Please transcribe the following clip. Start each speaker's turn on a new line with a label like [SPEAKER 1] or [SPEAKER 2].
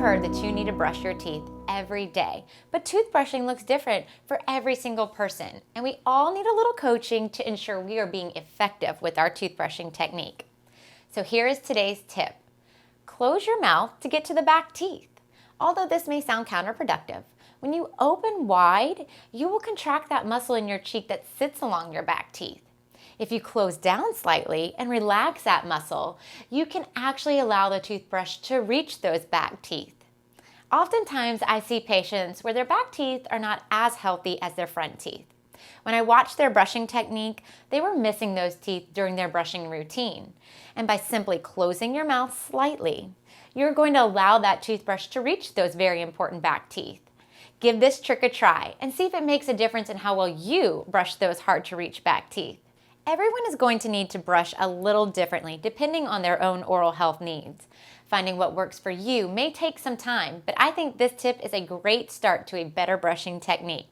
[SPEAKER 1] heard that you need to brush your teeth every day, but toothbrushing looks different for every single person, and we all need a little coaching to ensure we are being effective with our toothbrushing technique. So here is today's tip. Close your mouth to get to the back teeth. Although this may sound counterproductive, when you open wide, you will contract that muscle in your cheek that sits along your back teeth. If you close down slightly and relax that muscle, you can actually allow the toothbrush to reach those back teeth. Oftentimes, I see patients where their back teeth are not as healthy as their front teeth. When I watched their brushing technique, they were missing those teeth during their brushing routine. And by simply closing your mouth slightly, you're going to allow that toothbrush to reach those very important back teeth. Give this trick a try and see if it makes a difference in how well you brush those hard-to-reach back teeth. Everyone is going to need to brush a little differently depending on their own oral health needs. Finding what works for you may take some time, but I think this tip is a great start to a better brushing technique.